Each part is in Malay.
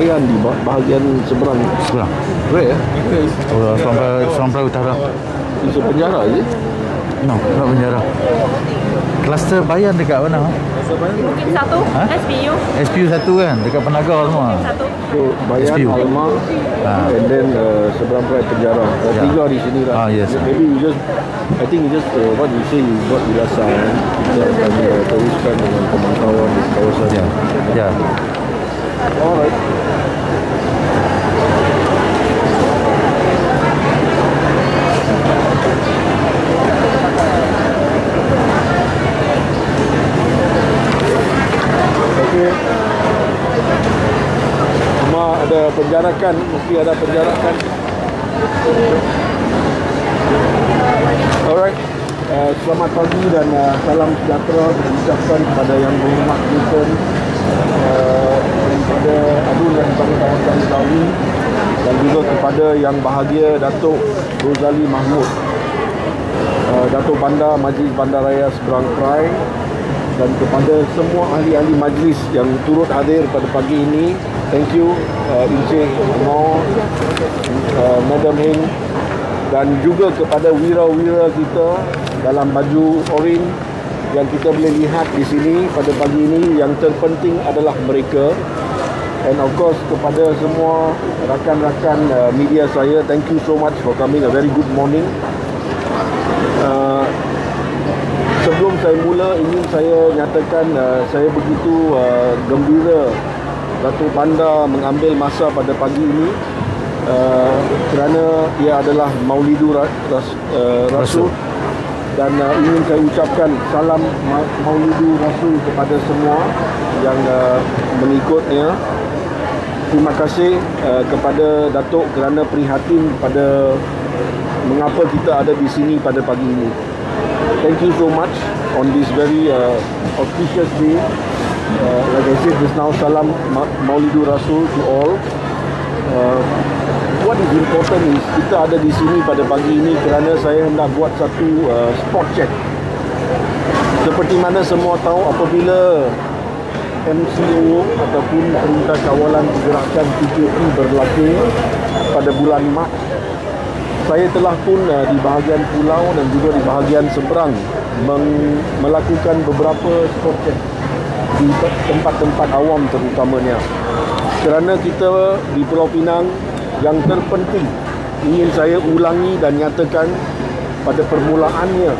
bayan di bahagian seberang. Seberang. Where? Oh, Sampai Utara. Itu penjara je. No, tak penjara. Kluster bayan dekat mana? Mungkin satu, SPU. SPU 1 kan, dekat Penagar semua. Satu. So bayan, SPU. Alma, and then seberang right penjara. Tiga di sini lah. Yes. Maybe you just, I think you just what you say, you buat ulasan. Kita akan teruskan dengan pemantauan di kawasan. Ya. Alright. Cuma ada penjarakan, mesti ada penjarakan. Alright, selamat pagi dan salam sejahtera diucapkan kepada yang berhormat Jason, kepada Adun dan kepada kawasan Sawi, dan juga kepada yang bahagia Datuk Rozali Mahmud, Datuk Bandar Majlis Bandaraya Seberang Perai, dan kepada semua ahli-ahli majlis yang turut hadir pada pagi ini. Thank you Encik Noor, Madam Heng, dan juga kepada wira-wira kita dalam baju oren yang kita boleh lihat di sini pada pagi ini. Yang terpenting adalah mereka. And of course kepada semua rakan-rakan media saya, thank you so much for coming. A very good morning. Sebelum saya mula, ingin saya nyatakan saya begitu gembira Datuk Bandar mengambil masa pada pagi ini kerana ia adalah Maulidur Rasul, dan ingin saya ucapkan salam Maulidur Rasul kepada semua yang mengikutnya. Terima kasih kepada Datuk kerana prihatin pada mengapa kita ada di sini pada pagi ini. Thank you so much on this very auspicious day. Like I said just now, salam Maulidur Rasul to all. What is important is kita ada di sini pada pagi ini kerana saya hendak buat satu spot check. Seperti mana semua tahu, apabila MCO ataupun Perintah Kawalan Pergerakan PKP berlaku pada bulan Mac, saya telah pun di bahagian pulau dan juga di bahagian seberang melakukan beberapa spot check di tempat-tempat awam terutamanya. Kerana kita di Pulau Pinang, yang terpenting ingin saya ulangi dan nyatakan pada permulaannya,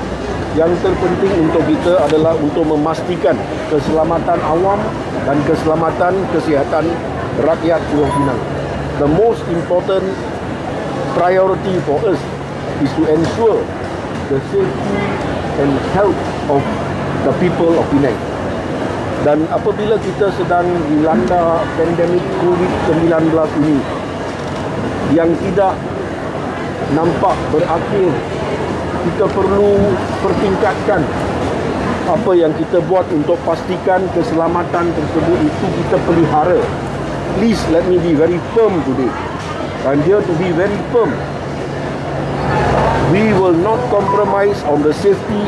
yang terpenting untuk kita adalah untuk memastikan keselamatan awam dan keselamatan kesihatan rakyat Pulau Pinang. The most important priority for us is to ensure the safety and health of the people of Penang. Dan apabila kita sedang dilanda pandemik COVID-19 ini yang tidak nampak berakhir, kita perlu pertingkatkan apa yang kita buat untuk pastikan keselamatan tersebut itu kita pelihara. Please let me be very firm today. I'm here to be very firm. We will not compromise on the safety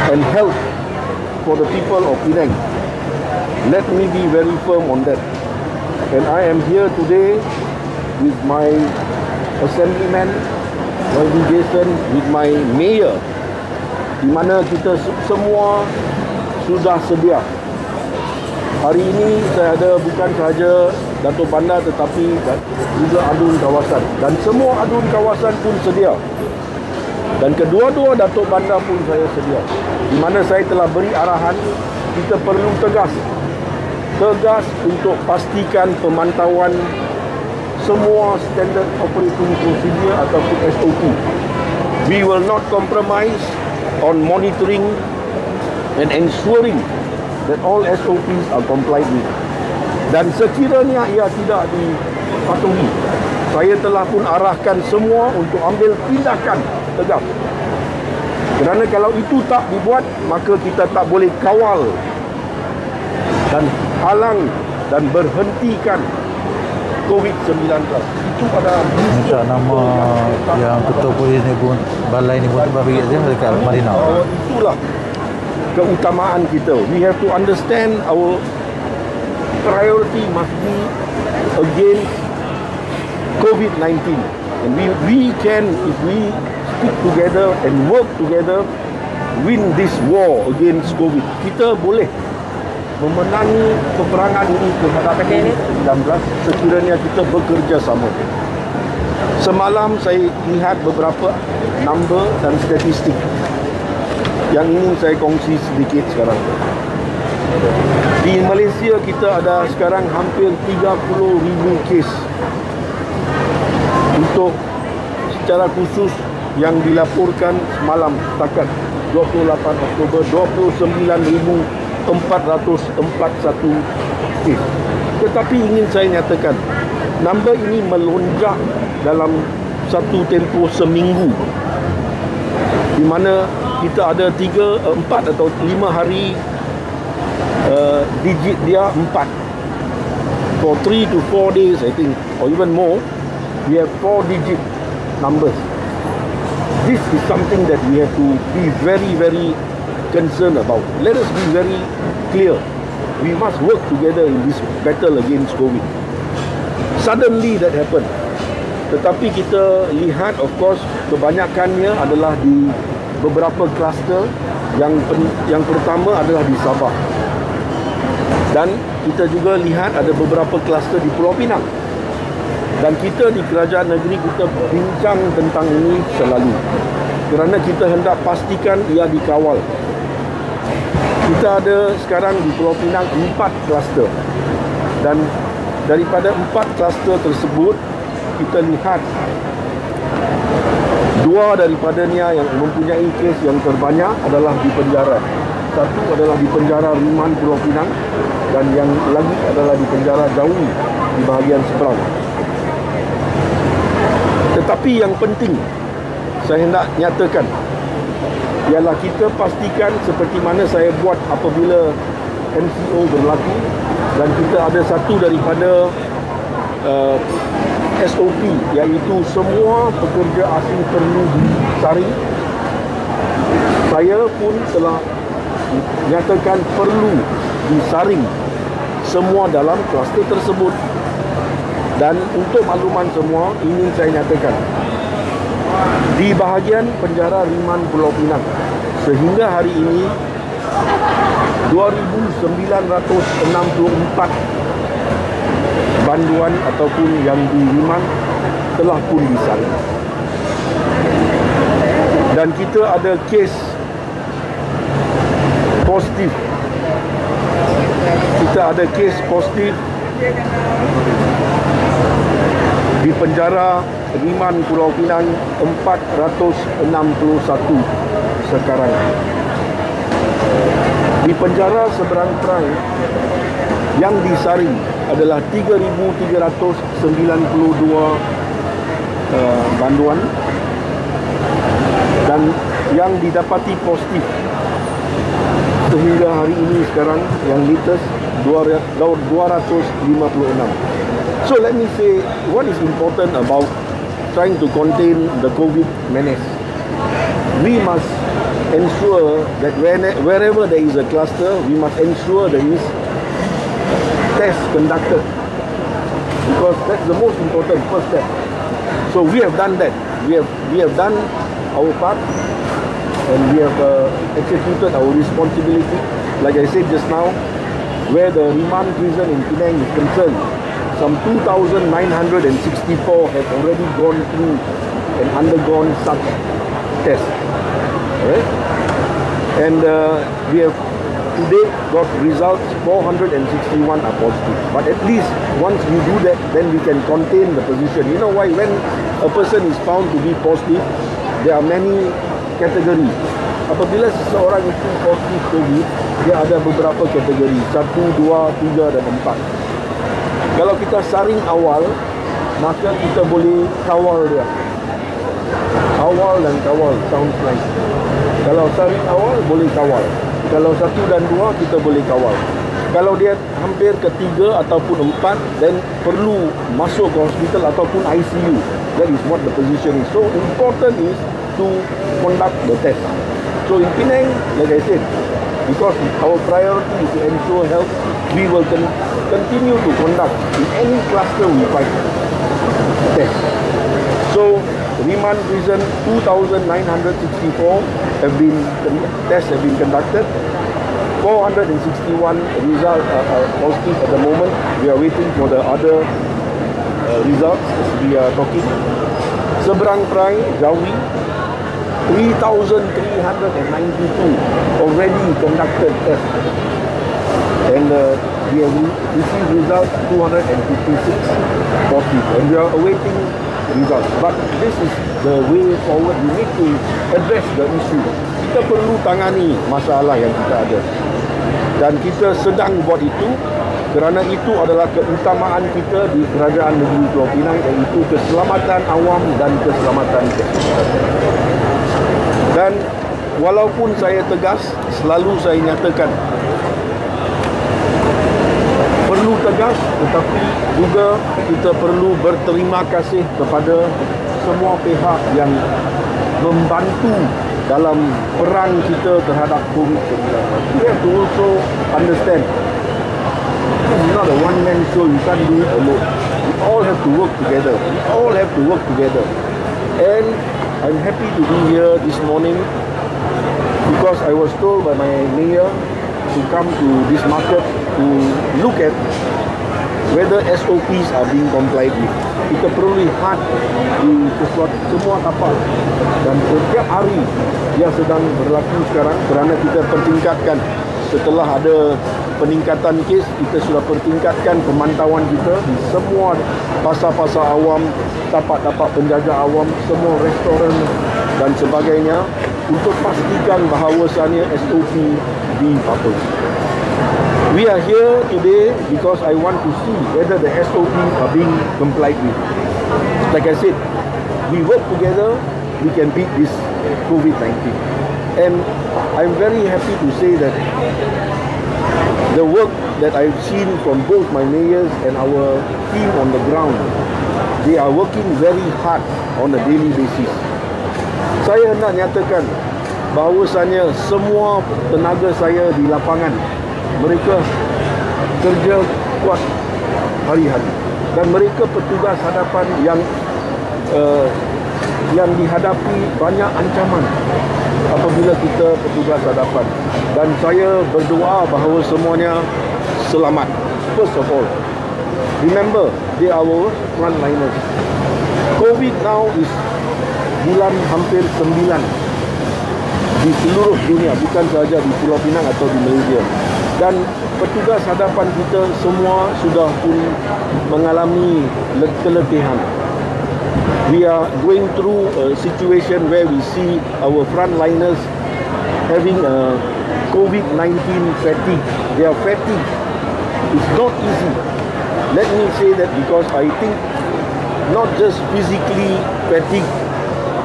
and health for the people of Penang. Let me be very firm on that. And I am here today with my assemblyman, YB Jason, with my mayor, di mana kita semua sudah sedia. Hari ini saya ada bukan sahaja Datuk Bandar tetapi juga adun kawasan, dan semua adun kawasan pun sedia. Dan kedua-dua Datuk Bandar pun saya sedia. Di mana saya telah beri arahan, kita perlu tegas untuk pastikan pemantauan semua standard operating procedure ataupun SOP. We will not compromise on monitoring and ensuring that all SOPs are complied with. Dan sekiranya ia tidak dipatuhi, saya telah pun arahkan semua untuk ambil tindakan tegas. Kerana kalau itu tak dibuat, maka kita tak boleh kawal dan halang dan berhentikan COVID-19. Itu pada minta nama yang ketua polis ni pun, balai ni pun bagi dia dekat Marina. Itulah keutamaan kita. We have to understand our priority must be against COVID-19. And we can, if we stick together and work together, win this war against COVID. Kita boleh memenangi peperangan ini terhadap COVID-19 sekiranya kita bekerja sama. Semalam saya lihat beberapa number dan statistik yang ingin saya kongsi sedikit sekarang. Di Malaysia kita ada sekarang hampir 30,000 kes untuk secara khusus yang dilaporkan semalam setakat 28 Oktober 29,441 kes. Tetapi ingin saya nyatakan number ini melonjak dalam satu tempoh seminggu, di mana kita ada 3, 4 atau 5 hari digit dia 4. For 3 to 4 days I think, or even more, we have 4 digit numbers. This is something that we have to be very, very concerned about. Let us be very clear. We must work together in this battle against COVID. Suddenly that happened. Tetapi kita lihat, of course, kebanyakannya adalah di beberapa kluster. Yang pertama adalah di Sabah. Dan kita juga lihat ada beberapa kluster di Pulau Pinang. Dan kita di kerajaan negeri kita bincang tentang ini selalu, kerana kita hendak pastikan ia dikawal. Kita ada sekarang di Pulau Pinang 4 kluster, dan daripada 4 kluster tersebut kita lihat 2 daripadanya yang mempunyai kes yang terbanyak adalah di penjara. Satu adalah di penjara Riman Pulau Pinang, dan yang lagi adalah di penjara Jawi di bahagian seberang. Tetapi yang penting saya hendak nyatakan ialah kita pastikan seperti mana saya buat apabila MCO berlaku, dan kita ada satu daripada SOP, iaitu semua pekerja asing perlu disaring. Saya pun telah nyatakan perlu disaring semua dalam kluster tersebut. Dan untuk makluman semua, ingin saya nyatakan, di bahagian penjara Riman Pulau Pinang sehingga hari ini 2,964 banduan ataupun yang di Riman telah pun disaring. Dan kita ada kes positif. Kita ada kes positif di penjara Riman Pulau Pinang 461 sekarang. Di penjara seberang Perang yang disaring adalah 3,392 banduan, dan yang didapati positif sehingga hari ini sekarang yang latest 256. So let me say, what is important about trying to contain the COVID menace? We must ensure that wherever there is a cluster, we must ensure there is tests conducted, because that's the most important first step. So we have done that. We have done our part, and we have executed our responsibility. Like I said just now, where the remand prison in Penang is concerned, some 2,964 have already gone through and undergone such tests. Alright? And we have today got results, 461 are positive. But at least once we do that, then we can contain the position. You know why? When a person is found to be positive, there are many categories. Apabila seseorang itu positif COVID, dia ada beberapa kategori, 1, 2, 3 dan 4. Kalau kita saring awal, maka kita boleh kawal dia. Awal dan kawal, sounds nice. Kalau saring awal, boleh kawal. Kalau 1 dan 2, kita boleh kawal. Kalau dia hampir ke 3 ataupun 4, then perlu masuk ke hospital ataupun ICU. That is what the position is. So important is to conduct the test. So in Penang, like I said, because our priority is to ensure health. We will continue to conduct in any cluster we find tests. So, Remand Prison 2,964 tests have been conducted. 461 results are positive at the moment. We are waiting for the other results as we are talking. Seberang Perai, Jawi, 3,392 already conducted tests. And we have received results 256 positive. And we are awaiting results. But this is the way forward. We need to address the issue. Kita perlu tangani masalah yang kita ada. Dan kita sedang buat itu kerana itu adalah keutamaan kita di Kerajaan Negeri Pulau Pinang, iaitu keselamatan awam dan keselamatan kesihatan. Dan walaupun saya tegas, selalu saya nyatakan perlu tegas, tetapi juga kita perlu berterima kasih kepada semua pihak yang membantu dalam perang kita terhadap COVID-19. We have to also understand this is not a one-man show. You can't do it alone. We all have to work together. We all have to work together. And I'm happy to be here this morning because I was told by my mayor to come to this market to look at whether SOPs are being complied with. Kita perlu lihat di semua kapal dan setiap hari dia sedang berlaku sekarang kerana kita pertingkatkan. Setelah ada peningkatan kes, kita sudah pertingkatkan pemantauan kita di semua pasar-pasar awam, tapak-tapak penjaga awam, semua restoran dan sebagainya untuk pastikan bahawasanya SOP dipatuhi. We are here today because I want to see whether the SOPs are being complied with. Like I said, we work together, we can beat this COVID-19. And I'm very happy to say that the work that I've seen from both my mayors and our team on the ground, they are working very hard on a daily basis. Saya hendak nyatakan bahawasanya semua tenaga saya di lapangan, mereka kerja kuat hari-hari dan mereka petugas hadapan yang dihadapi banyak ancaman apabila kita petugas hadapan, dan saya berdoa bahawa semuanya selamat. First of all, remember they are our frontliners. COVID now is bulan hampir 9 di seluruh dunia, bukan sahaja di Pulau Pinang atau di Malaysia. Dan petugas hadapan kita semua sudah pun mengalami keletihan. We are going through a situation where we see our frontliners having a COVID-19 fatigue. They are fatigued. It's not easy. Let me say that because I think not just physically fatigued,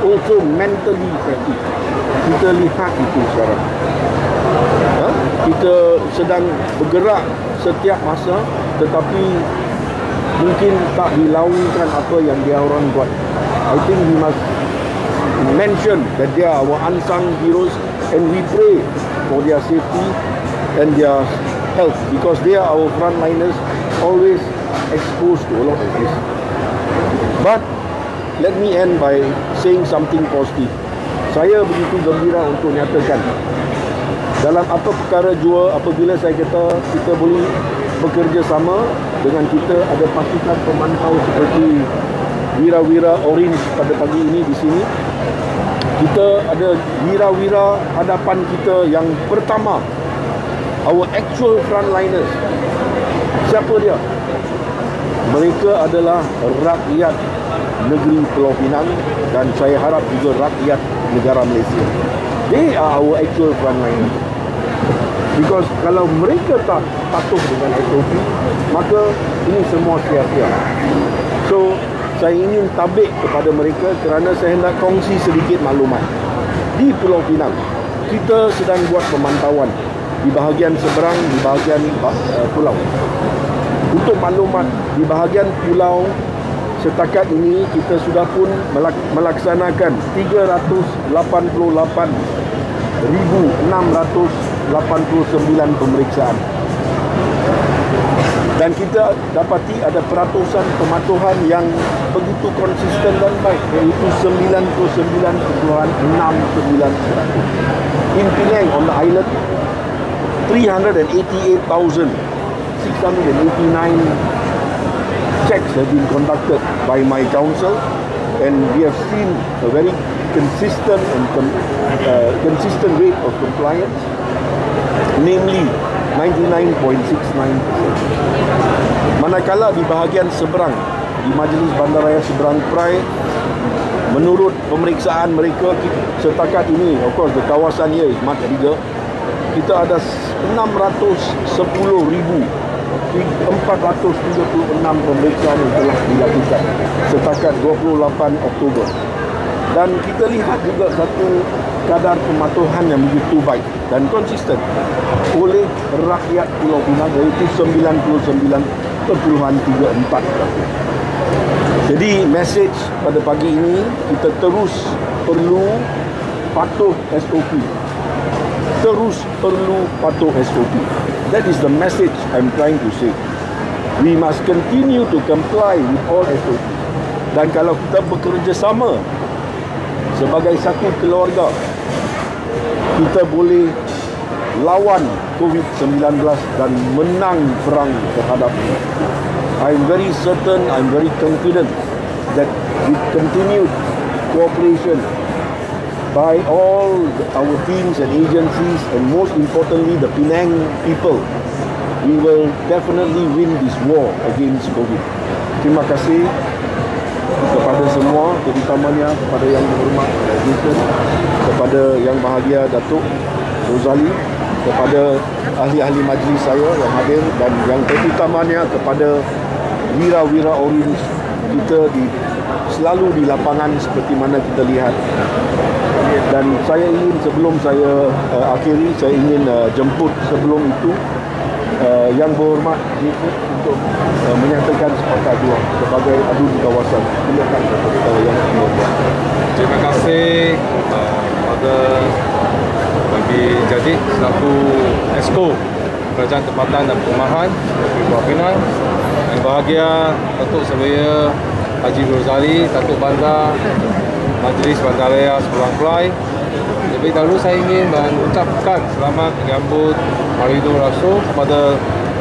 also mentally fatigued. Kita lihat itu sekarang. Kita sedang bergerak setiap masa, tetapi mungkin tak dilaungkan apa yang dia orang buat. I think we must mention that they are our unsung heroes, and we pray for their safety and their health because they are our frontliners, always exposed to a lot of this. But let me end by saying something positive. Saya begitu gembira untuk nyatakan dalam apa perkara jua, apabila saya kata kita boleh bekerja sama dengan kita ada pasukan pemantau seperti wira-wira orange pada pagi ini di sini. Kita ada wira-wira hadapan kita yang pertama, our actual frontliners. Siapa dia? Mereka adalah rakyat negeri Pulau Pinang dan saya harap juga rakyat negara Malaysia. They are our actual frontliners. Because kalau mereka tak patuh dengan SOP, maka ini semua sia-sia. So, saya ingin tabik kepada mereka kerana saya hendak kongsi sedikit maklumat. Di Pulau Pinang, kita sedang buat pemantauan di bahagian seberang, di bahagian pulau. Untuk maklumat, di bahagian pulau setakat ini kita sudah pun melaksanakan 388,600 89 pemeriksaan. Dan kita dapati ada peratusan pematuhan yang begitu konsisten dan baik, iaitu 99.69%. In Penang, on the island, 388,689 checks have been conducted by my council, and we have seen a very consistent consistent rate of compliance, namely 99.69%. Manakala di bahagian seberang, di Majlis Bandaraya Seberang Perai, menurut pemeriksaan mereka setakat ini, of course the kawasan here is much bigger, kita ada 610,436 pemeriksaan yang telah dilakukan setakat 28 Oktober. Dan kita lihat juga satu kadar pematuhan yang begitu baik dan konsisten oleh rakyat Pulau Pinang, iaitu 99.34%. Jadi message pada pagi ini, kita terus perlu patuh SOP. Terus perlu patuh SOP. That is the message I'm trying to say. We must continue to comply with all SOP. Dan kalau kita bekerjasama sebagai satu keluarga, kita boleh lawan COVID-19 dan menang perang terhadapnya. I'm very certain, I'm very confident that with continued cooperation by all our teams and agencies, and most importantly the Penang people, we will definitely win this war against COVID. Terima kasih kepada semua, terutamanya kepada yang berhormat Jason, kepada yang bahagia Datuk Rozali, kepada ahli-ahli majlis saya yang hadir, dan yang terutamanya kepada wira-wira Orange kita selalu di lapangan seperti mana kita lihat. Dan saya ingin, sebelum saya akhiri, saya ingin jemput sebelum itu yang berhormat Jason untuk menyatakan sepatah dua sebagai adu di kawasan. Silakan kepada yang berhormat. Terima kasih kepada Bagi Jadi selaku Esko Kerajaan Tempatan dan Perumahan Pulau Pinang. Yang bahagia Datuk Surveyor Haji Rozali, Datuk Bandar Majlis Bandaraya Seberang Perai. Lebih dahulu saya ingin mengucapkan selamat menyambut Maulidul Rasul kepada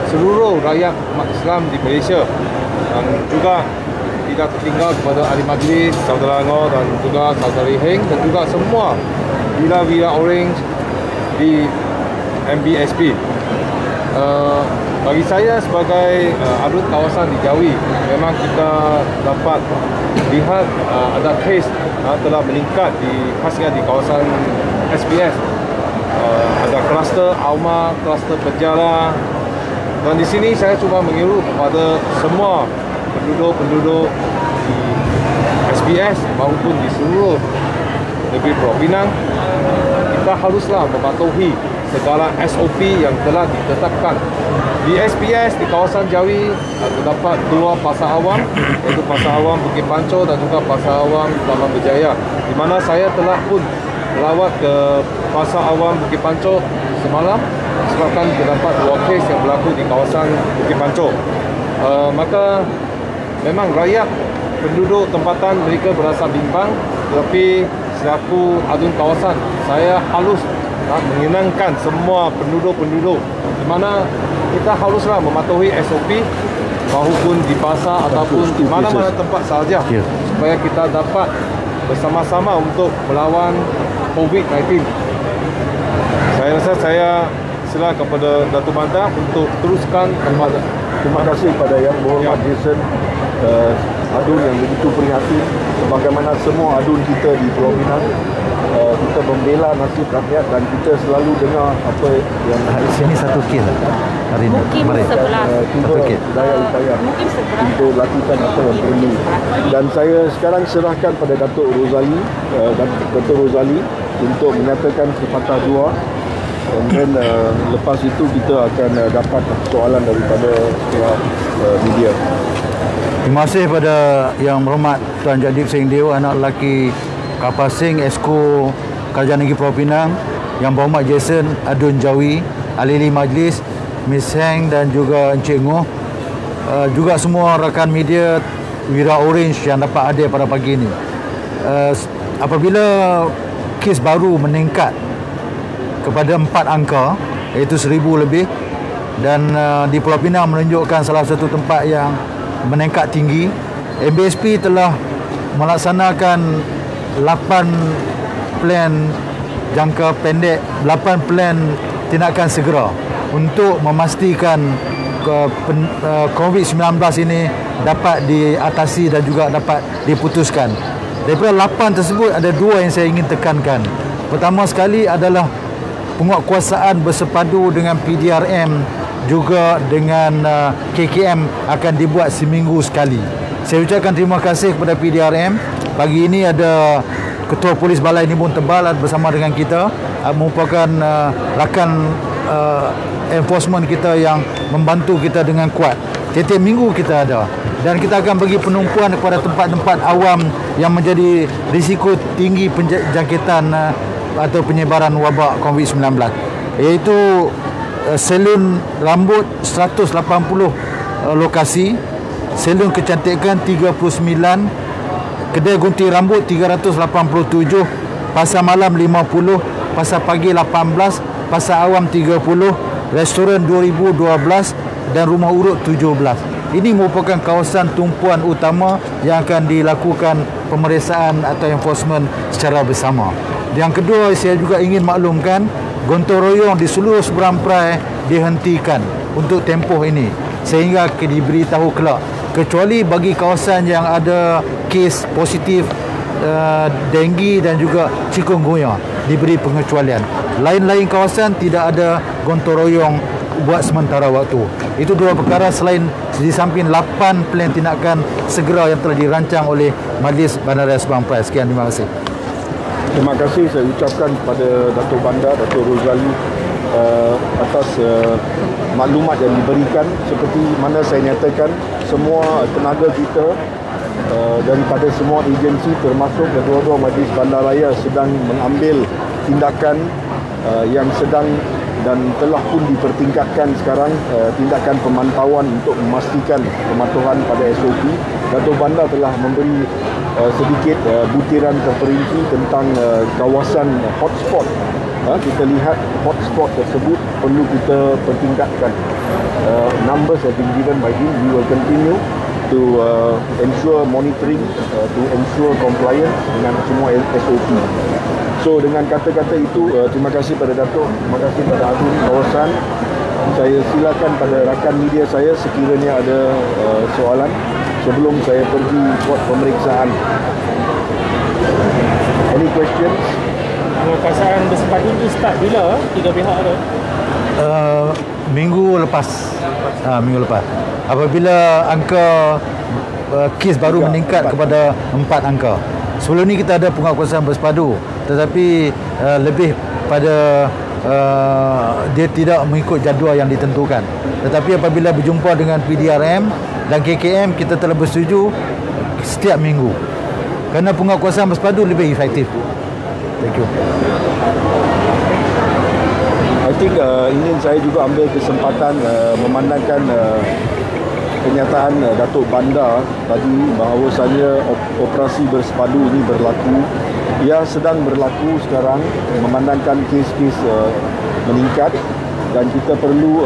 seluruh rakyat umat Islam di Malaysia, dan juga tidak tertinggal kepada ahli majlis, saudara Angor dan juga saudari Heng, dan juga semua wira-wira Orange di MBSP. Bagi saya sebagai adun kawasan di Jawi, memang kita dapat lihat ada kes telah meningkat khasnya di kawasan SPS. Ada kluster Auma, kluster Penjara, dan di sini saya cuba mengiru kepada semua penduduk-penduduk di SPS maupun di seluruh negeri Pulau Pinang, kita haruslah mematuhi segala SOP yang telah ditetapkan. Di SPS di kawasan Jawi terdapat dua pasar awam, iaitu pasar awam Bukit Panco dan juga pasar awam Taman Berjaya, di mana saya telah pun melawat ke pasar awam Bukit Panco semalam sebabkan terdapat dua kes yang berlaku di kawasan Bukit Panco. Maka memang rakyat penduduk tempatan mereka berasa bimbang, tetapi selaku adun kawasan saya halus menyenangkan semua penduduk-penduduk, di mana kita haruslah mematuhi SOP maupun di pasar ataupun di mana-mana tempat sahaja, supaya kita dapat bersama-sama untuk melawan COVID-19. Saya rasa saya silakan kepada Datuk Bandar untuk teruskan kepada. Terima kasih kepada yang berhormat Jason, adun yang begitu prihatin. Sebagaimana semua adun kita di Pulau Pinang, kita membela nasib rakyat dan kita selalu dengar apa yang Di sini satu kes hari ini. Mungkin Kemarin. sebelah. tiba daya upaya Mungkin sebelah. untuk lakukan apa yang perlu. Dan saya sekarang serahkan pada Datuk Rozali, Datuk Rozali untuk menyatakan sepatah dua. Dan lepas itu kita akan dapat soalan daripada media. Terima kasih kepada Yang Berhormat Tuan Jadip Singh Deo, anak lelaki Kapal Singh, Esko Kerajaan Negeri Pulau Pinang, Yang Berhormat Jason Adun Jawi, ahli majlis, Miss Heng dan juga Encik Ngoh, juga semua rakan media Wira Orange yang dapat hadir pada pagi ini. Apabila kes baru meningkat kepada 4 angka, iaitu 1,000 lebih, dan di Pulau Pinang menunjukkan salah satu tempat yang meningkat tinggi, MBSP telah melaksanakan 8 plan jangka pendek, 8 plan tindakan segera untuk memastikan COVID-19 ini dapat diatasi dan juga dapat diputuskan. Daripada 8 tersebut, ada 2 yang saya ingin tekankan. Pertama sekali adalah penguatkuasaan bersepadu dengan PDRM juga dengan KKM akan dibuat seminggu sekali. Saya ucapkan terima kasih kepada PDRM. Pagi ini ada Ketua Polis Balai Nibun Tebal bersama dengan kita, merupakan rakan enforcement kita yang membantu kita dengan kuat. Setiap minggu kita ada, dan kita akan bagi penumpuan kepada tempat-tempat awam yang menjadi risiko tinggi penjangkitan atau penyebaran wabak COVID-19, iaitu salon rambut 180 lokasi, salon kecantikan 39, kedai gunting rambut 387, pasar malam 50, pasar pagi 18, pasar awam 30, restoran 2012 dan rumah urut 17. Ini merupakan kawasan tumpuan utama yang akan dilakukan pemeriksaan atau enforcement secara bersama. Yang kedua, saya juga ingin maklumkan, gotong royong di seluruh seberang perai dihentikan untuk tempoh ini sehingga diberitahu kelak, kecuali bagi kawasan yang ada kes positif denggi dan juga chikungunya diberi pengecualian. Lain-lain kawasan tidak ada gotong royong buat sementara waktu. Itu 2 perkara selain di samping 8 plan tindakan segera yang telah dirancang oleh Majlis Bandaraya Seberang Perai. Sekian, terima kasih. Terima kasih saya ucapkan kepada Datuk Bandar, Datuk Rozali atas maklumat yang diberikan. Seperti mana saya nyatakan, semua tenaga kita daripada semua agensi termasuk kedua-dua Majlis Bandaraya sedang mengambil tindakan yang sedang dan telah pun dipertingkatkan sekarang, tindakan pemantauan untuk memastikan kepatuhan pada SOP. Datuk Bandar telah memberi sedikit butiran terperinci tentang kawasan hotspot. Kita lihat hotspot tersebut perlu kita pertingkatkan. Numbers have been given by him. We will continue to ensure monitoring, to ensure compliance dengan semua SOP. So dengan kata-kata itu, terima kasih pada Datuk, terima kasih pada Adun kawasan. Saya silakan pada rakan media saya sekiranya ada soalan sebelum saya pergi buat pemeriksaan. Any questions? Penguatkuasaan bersepadu itu start bila 3 pihak tu? Minggu lepas. Minggu lepas. Apabila angka kes baru meningkat kepada 4 angka. Sebelum ni kita ada penguatkuasaan bersepadu, tetapi lebih pada dia tidak mengikut jadual yang ditentukan. Tetapi apabila berjumpa dengan PDRM dan KKM, kita telah bersetuju setiap minggu, kerana penguatkuasaan bersepadu lebih efektif. Thank you. I think ingin saya juga ambil kesempatan memandangkan kenyataan Datuk Bandar tadi bahawasanya operasi bersepadu ini berlaku. Ia sedang berlaku sekarang, memandangkan kes-kes meningkat, dan kita perlu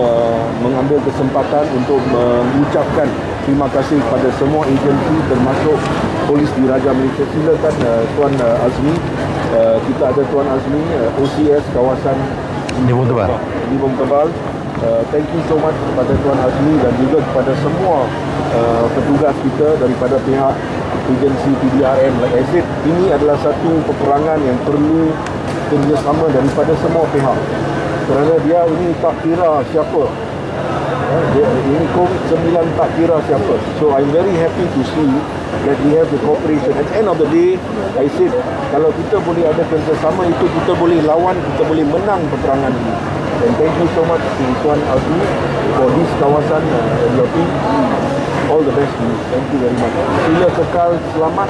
mengambil kesempatan untuk mengucapkan terima kasih kepada semua agensi termasuk Polis Diraja Malaysia. Silakan Tuan Azmi. Kita ada Tuan Azmi, OCS kawasan Nibun Tebal. Nibun Tebal. Thank you so much kepada Tuan Azmi dan juga kepada semua petugas kita daripada pihak agensi PDRM. Like I said, ini adalah satu peperangan yang perlu kerjasama daripada semua pihak, kerana dia ini tak kira siapa. Ini COVID-19 tak kira siapa. So I'm very happy to see that we have the cooperation. At the end of the day, I said, kalau kita boleh ada kerjasama itu, kita boleh lawan, kita boleh menang peperangan ini. And thank you so much to Tuan Azmi for this kawasan LP. All the best to you. Thank you very much. Sila kekal selamat,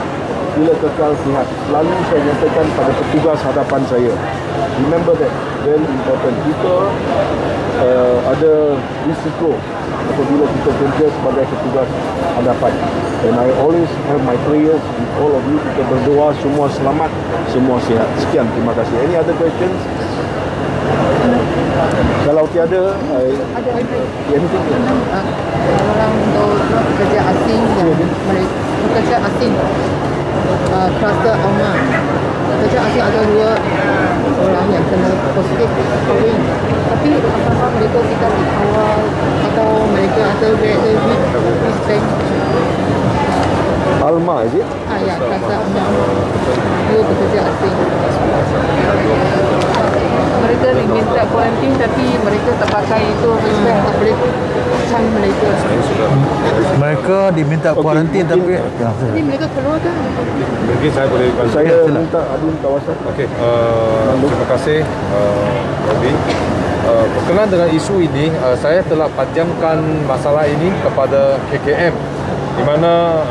sila kekal sihat. Selalu saya nyatakan pada petugas hadapan saya. Remember that, very important. Kita ada risiko apabila kita kerja sebagai petugas hadapan. And I always have my prayers with all of you. Kita berdoa semua selamat, semua sihat. Sekian, terima kasih. Any other questions? Kalau tiada, anything? Orang untuk pekerja asing yang pekerja asing kluster Alma, pekerja asing ada 2 orang yang kena positif COVID. Tapi apakah mereka kita dikawal atau mereka ada red bank? Alma, is it? Ya, kluster Alma, 2 pekerja asing. Mereka diminta kuarantin tapi mereka tak pakai itu respect, tak boleh can mereka. Mereka diminta kuarantin tapi Jadi mereka keluar kan? Mungkin saya boleh bantu. Saya minta adun kawasan. Okey, terima kasih Robin. Berkenaan dengan isu ini, saya telah panjangkan masalah ini kepada KKM, di mana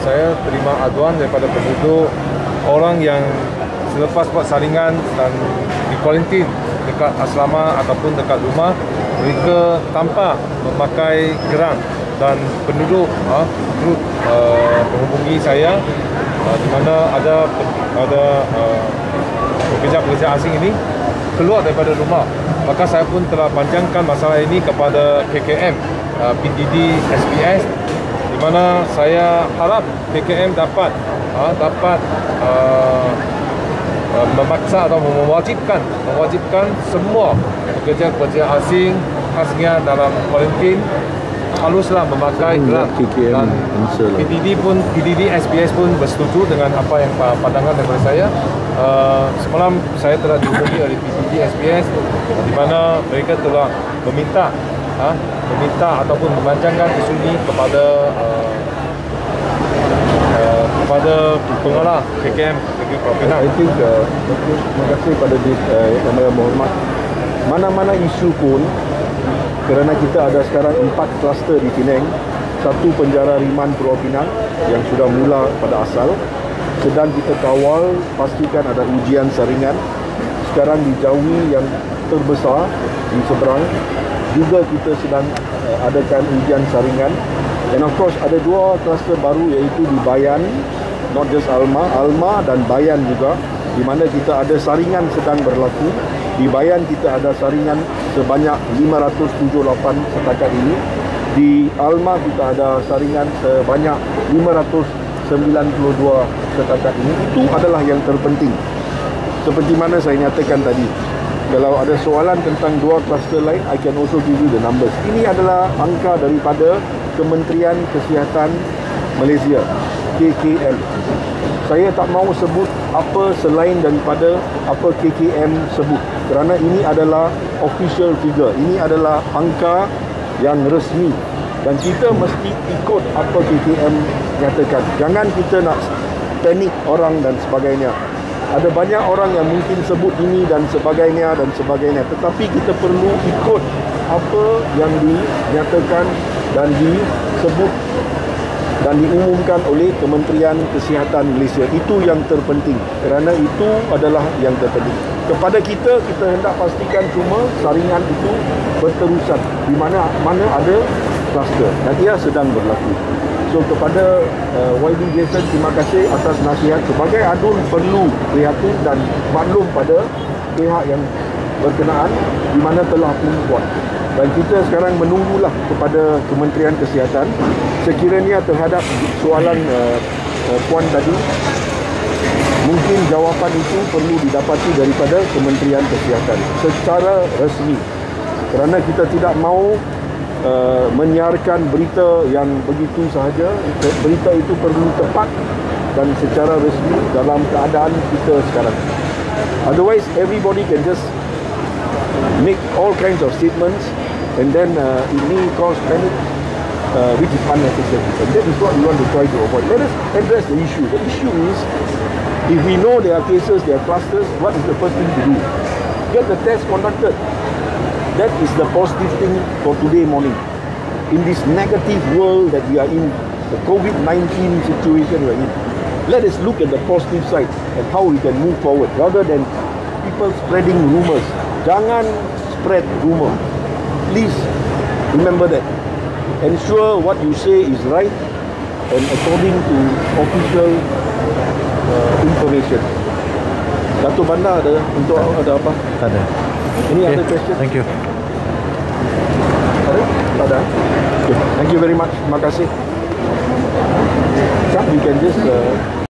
saya terima aduan daripada penduduk orang yang selepas buat saringan dan dikuarantin dekat asrama ataupun dekat rumah, mereka tanpa memakai geran, dan penduduk menghubungi saya di mana ada pekerja-pekerja asing ini keluar daripada rumah. Maka saya pun telah panjangkan masalah ini kepada KKM, PDD SPS, di mana saya harap KKM dapat memaksa atau mewajibkan semua pekerja-pekerja asing khasnya dalam kuarantin haruslah memakai geran. Dan PDD SPS pun bersetuju dengan apa yang pandangan daripada saya. Semalam saya telah dihubungi oleh PDD SPS di mana mereka telah meminta ataupun memanjangkan isu ini kepada pengelola KKM Negeri Pulau Pinang. I think terima kasih pada Yang Amat Berhormat. Mana-mana isu pun, kerana kita ada sekarang 4 kluster di Penang, 1 penjara riman Pulau Pinang yang sudah mula pada asal, sedang kita kawal pastikan ada ujian saringan. Sekarang di Jawi yang terbesar di seberang juga kita sedang adakan ujian saringan. And of course ada 2 kluster baru iaitu di Bayan, not just Alma dan Bayan juga, di mana kita ada saringan sedang berlaku. Di Bayan kita ada saringan sebanyak 578 setakat ini. Di Alma kita ada saringan sebanyak 592 setakat ini. Itu adalah yang terpenting. Seperti mana saya nyatakan tadi, kalau ada soalan tentang 2 kluster lain, I can also give you the numbers. Ini adalah angka daripada Kementerian Kesihatan Malaysia, KKM. Saya tak mahu sebut apa selain daripada apa KKM sebut, kerana ini adalah official figure, ini adalah angka yang resmi dan kita mesti ikut apa KKM nyatakan. Jangan kita nak panik orang dan sebagainya. Ada banyak orang yang mungkin sebut ini dan sebagainya, tetapi kita perlu ikut apa yang dinyatakan dan disebut dan diumumkan oleh Kementerian Kesihatan Malaysia. Itu yang terpenting, kerana itu adalah yang terpenting. Kepada kita hendak pastikan cuma saringan itu berterusan di mana ada kluster dan ia sedang berlaku. So kepada YB Jason, terima kasih atas nasihat. Sebagai adun perlu prihatin dan maklum pada pihak yang berkenaan di mana telah pun buat. Dan kita sekarang menunggulah kepada Kementerian Kesihatan. Sekiranya terhadap soalan Puan tadi, mungkin jawapan itu perlu didapati daripada Kementerian Kesihatan secara resmi. Kerana kita tidak mahu menyiarkan berita yang begitu sahaja. Berita itu perlu tepat dan secara resmi dalam keadaan kita sekarang. Otherwise, everybody can just make all kinds of statements and then it may cause panic, which is unnecessary. And that is what we want to try to avoid. Let us address the issue. The issue is, if we know there are cases, there are clusters, what is the first thing to do? Get the test conducted. That is the positive thing for today morning. in this negative world that we are in, the COVID-19 situation we are in. Let us look at the positive side and how we can move forward rather than people spreading rumors. Jangan spread rumor. Please remember that. Ensure what you say is right and according to official information. Dato' Bandar ada apa? Tak ada. Any Okay, other question? thank you. Ada? Tak ada? Okay. Thank you very much. Terima kasih. Kak, we can just